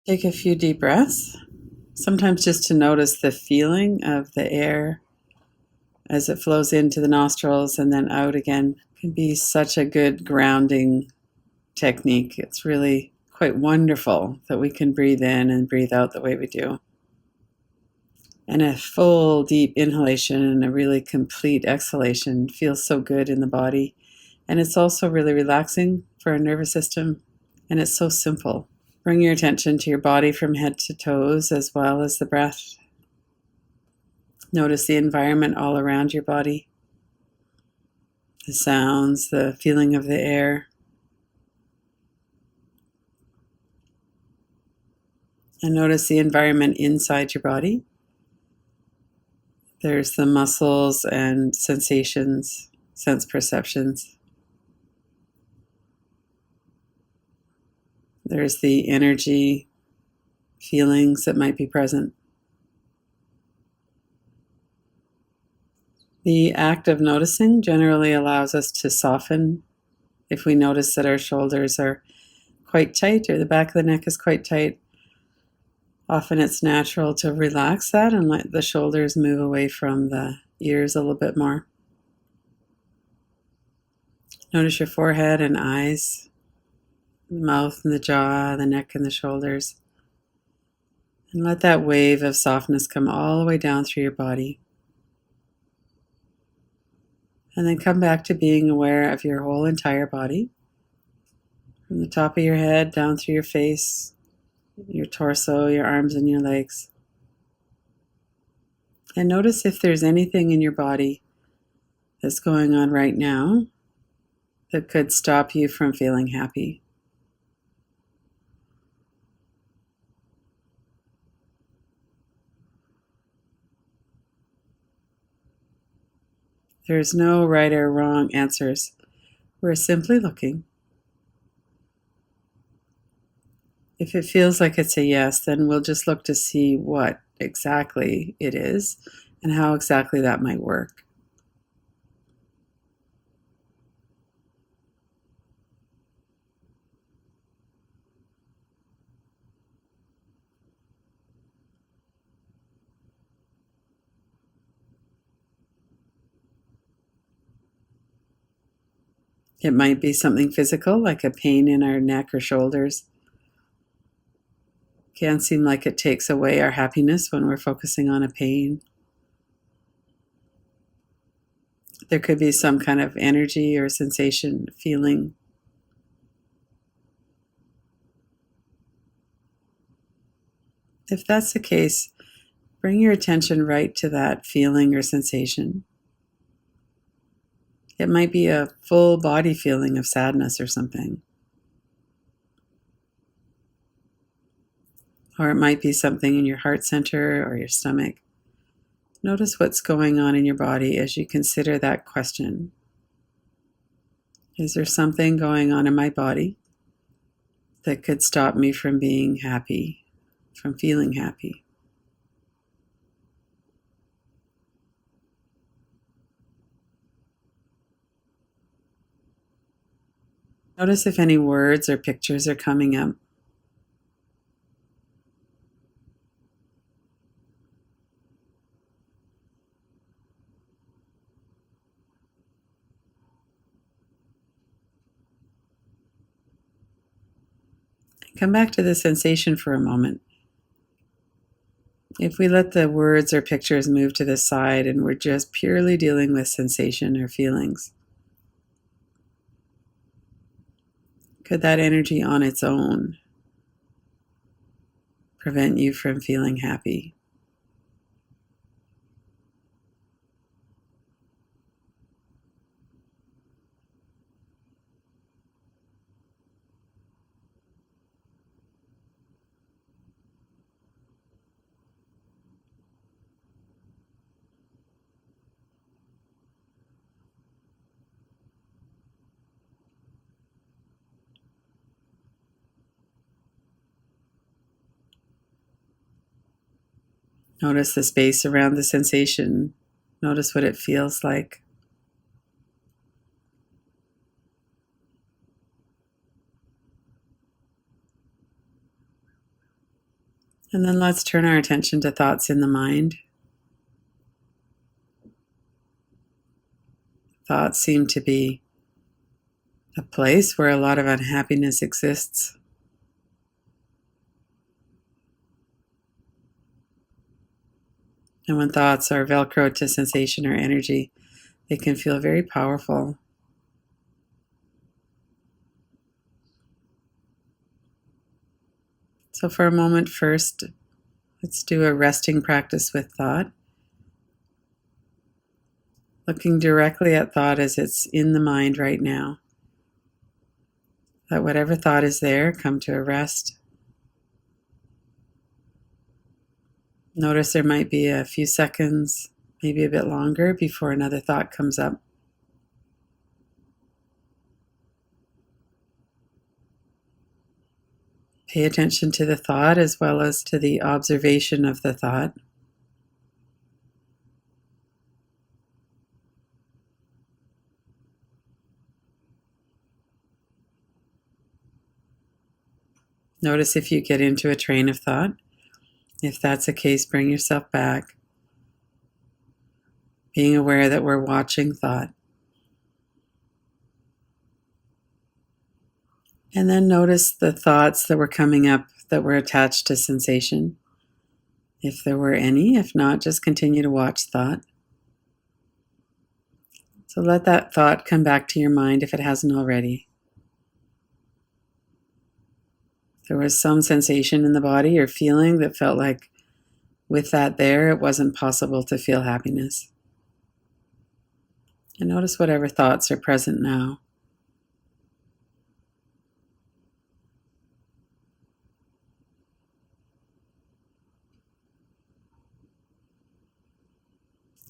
Take a few deep breaths. Sometimes just to notice the feeling of the air as it flows into the nostrils and then out again can be such a good grounding technique. It's really quite wonderful that we can breathe in and breathe out the way we do. And a full deep inhalation and a really complete exhalation feels so good in the body. And it's also really relaxing for our nervous system. And it's so simple. Bring your attention to your body from head to toes as well as the breath. Notice the environment all around your body, the sounds, the feeling of the air. And notice the environment inside your body. There's the muscles and sensations, sense perceptions. There's the energy, feelings that might be present. The act of noticing generally allows us to soften. If we notice that our shoulders are quite tight or the back of the neck is quite tight, often it's natural to relax that and let the shoulders move away from the ears a little bit more. Notice your forehead and eyes, the mouth and the jaw, the neck and the shoulders. And let that wave of softness come all the way down through your body. And then come back to being aware of your whole entire body. From the top of your head down through your face, your torso, your arms and your legs. And notice if there's anything in your body that's going on right now that could stop you from feeling happy. There's no right or wrong answers. We're simply looking. If it feels like it's a yes, then we'll just look to see what exactly it is and how exactly that might work. It might be something physical, like a pain in our neck or shoulders. It can seem like it takes away our happiness when we're focusing on a pain. There could be some kind of energy or sensation, feeling. If that's the case, bring your attention right to that feeling or sensation. It might be a full body feeling of sadness or something. Or it might be something in your heart center or your stomach. Notice what's going on in your body as you consider that question. Is there something going on in my body that could stop me from being happy, from feeling happy? Notice if any words or pictures are coming up. Come back to the sensation for a moment. If we let the words or pictures move to the side and we're just purely dealing with sensation or feelings, could that energy on its own prevent you from feeling happy? Notice the space around the sensation. Notice what it feels like. And then let's turn our attention to thoughts in the mind. Thoughts seem to be a place where a lot of unhappiness exists. And when thoughts are velcroed to sensation or energy, they can feel very powerful. So for a moment first, let's do a resting practice with thought. Looking directly at thought as it's in the mind right now. Let whatever thought is there come to a rest. Notice there might be a few seconds, maybe a bit longer, before another thought comes up. Pay attention to the thought as well as to the observation of the thought. Notice if you get into a train of thought. If that's the case, bring yourself back, being aware that we're watching thought. And then notice the thoughts that were coming up that were attached to sensation, if there were any. If not, just continue to watch thought. So let that thought come back to your mind if it hasn't already. There was some sensation in the body or feeling that felt like with that there, it wasn't possible to feel happiness. And notice whatever thoughts are present now.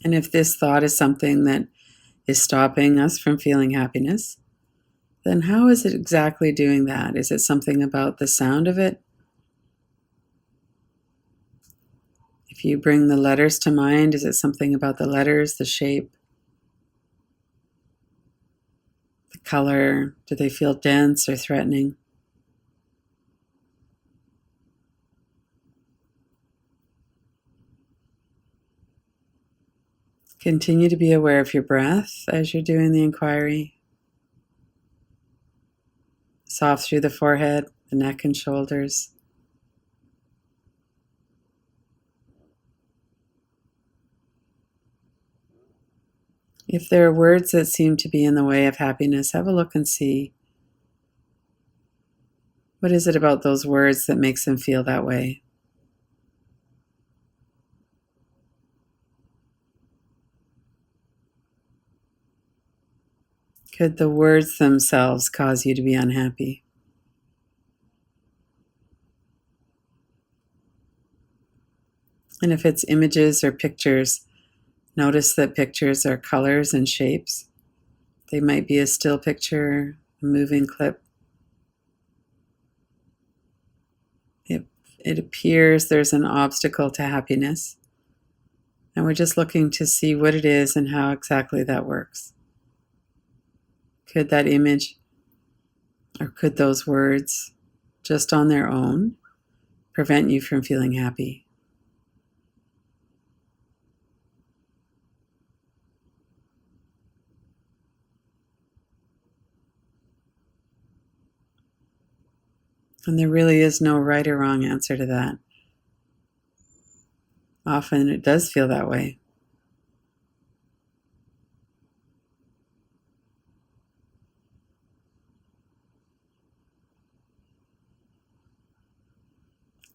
And if this thought is something that is stopping us from feeling happiness, then how is it exactly doing that? Is it something about the sound of it? If you bring the letters to mind, is it something about the letters, the shape, the color? Do they feel dense or threatening? Continue to be aware of your breath as you're doing the inquiry. Soft through the forehead, the neck and shoulders. If there are words that seem to be in the way of happiness, have a look and see what is it about those words that makes them feel that way. Could the words themselves cause you to be unhappy? And if it's images or pictures, notice that pictures are colors and shapes. They might be a still picture, a moving clip. It appears there's an obstacle to happiness. And we're just looking to see what it is and how exactly that works. Could that image or could those words, just on their own, prevent you from feeling happy? And there really is no right or wrong answer to that. Often it does feel that way.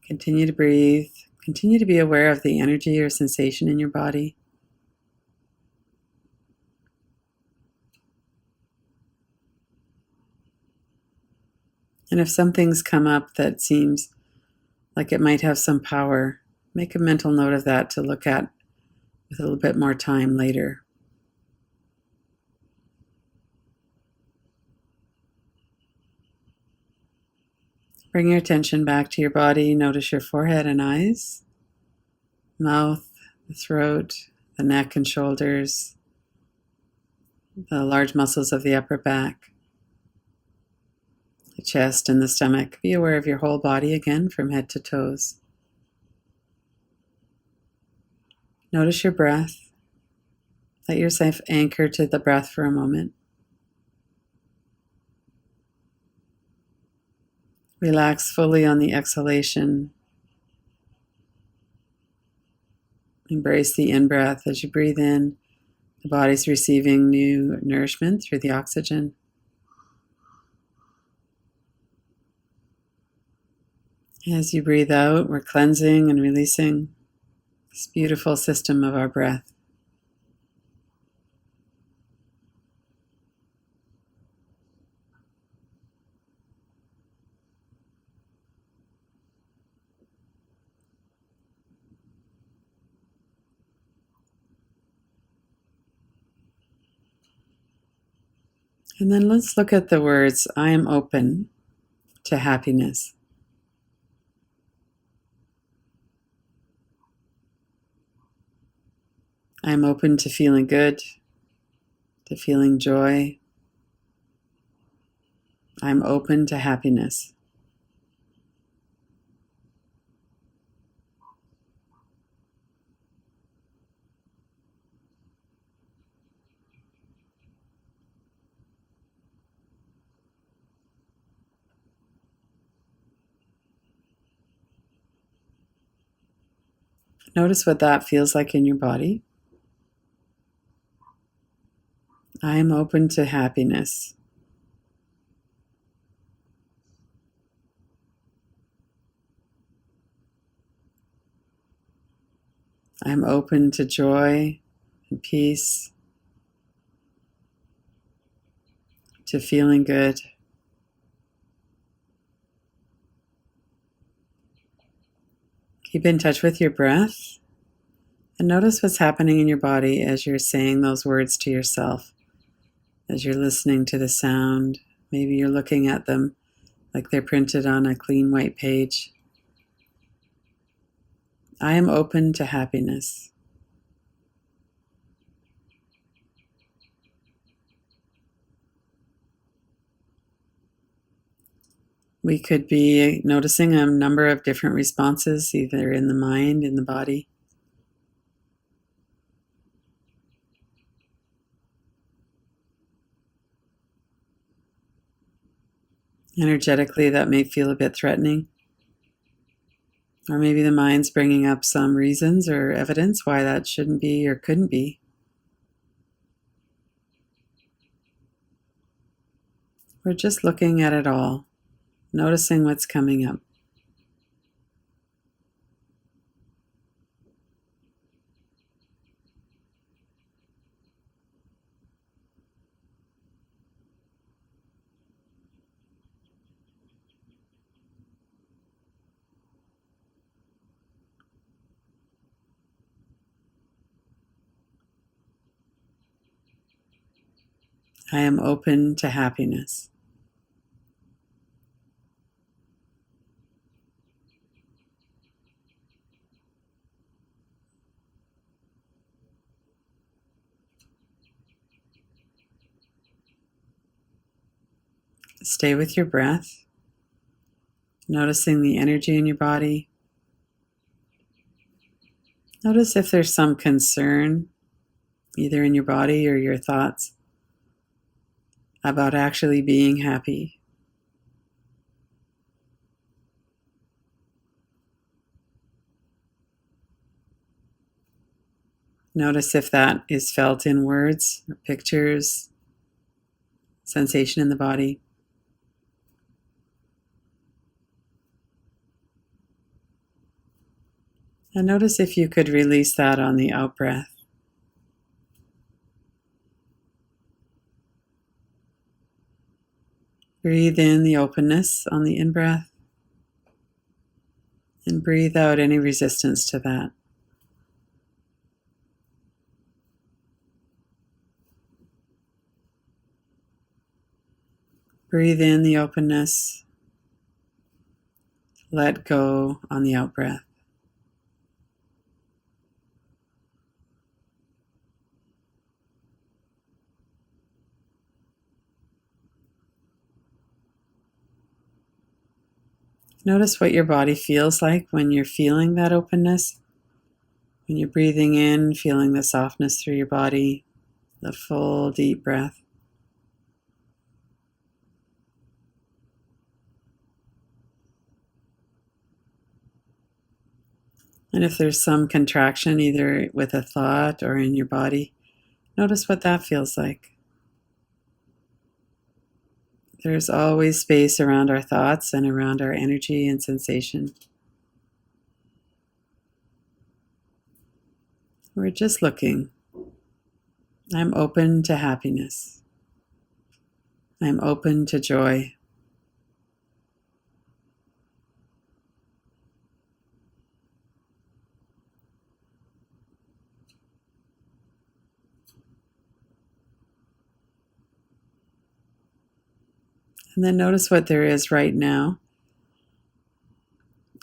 Continue to breathe. Continue to be aware of the energy or sensation in your body. And if something's come up that seems like it might have some power, make a mental note of that to look at with a little bit more time later. Bring your attention back to your body. Notice your forehead and eyes, mouth, the throat, the neck and shoulders, the large muscles of the upper back, the chest and the stomach. Be aware of your whole body again from head to toes. Notice your breath. Let yourself anchor to the breath for a moment. Relax fully on the exhalation. Embrace the in-breath. As you breathe in, the body's receiving new nourishment through the oxygen. As you breathe out, we're cleansing and releasing this beautiful system of our breath. And then let's look at the words, I am open to happiness. I am open to feeling good, to feeling joy. I'm open to happiness. Notice what that feels like in your body. I am open to happiness. I am open to joy and peace, to feeling good. Keep in touch with your breath and notice what's happening in your body as you're saying those words to yourself, as you're listening to the sound. Maybe you're looking at them like they're printed on a clean white page. I am open to happiness. We could be noticing a number of different responses, either in the mind, in the body. Energetically, that may feel a bit threatening. Or maybe the mind's bringing up some reasons or evidence why that shouldn't be or couldn't be. We're just looking at it all, noticing what's coming up. I am open to happiness. Stay with your breath, noticing the energy in your body. Notice if there's some concern, either in your body or your thoughts, about actually being happy. Notice if that is felt in words or pictures, sensation in the body. And notice if you could release that on the out breath. Breathe in the openness on the in breath and breathe out any resistance to that. Breathe in the openness. Let go on the out breath. Notice what your body feels like when you're feeling that openness. When you're breathing in, feeling the softness through your body, the full deep breath. And if there's some contraction, either with a thought or in your body, notice what that feels like. There's always space around our thoughts and around our energy and sensation. We're just looking. I'm open to happiness. I'm open to joy. And then notice what there is right now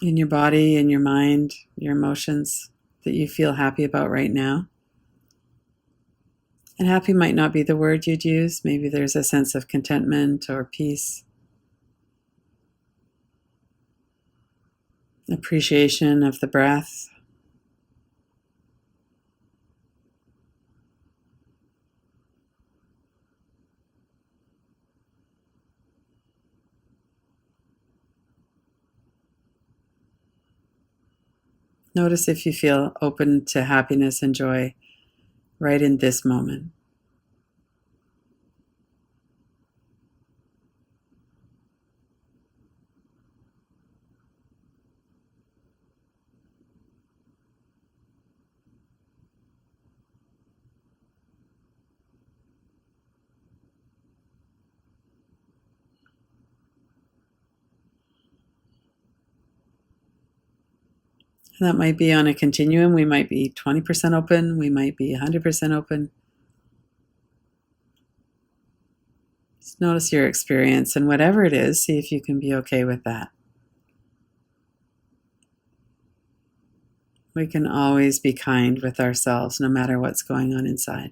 in your body, in your mind, your emotions that you feel happy about right now. And happy might not be the word you'd use. Maybe there's a sense of contentment or peace, appreciation of the breath. Notice if you feel open to happiness and joy right in this moment. And that might be on a continuum. We might be 20% open. We might be 100% open. Just notice your experience, and whatever it is, see if you can be okay with that. We can always be kind with ourselves no matter what's going on inside.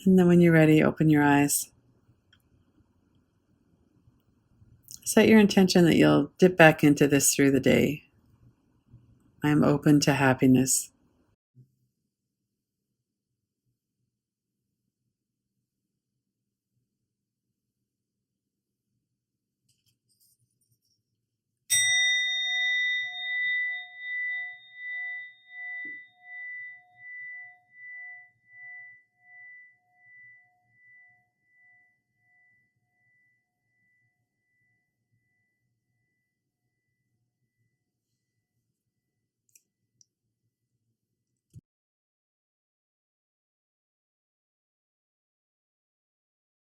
And then when you're ready, open your eyes. Set your intention that you'll dip back into this through the day. I am open to happiness.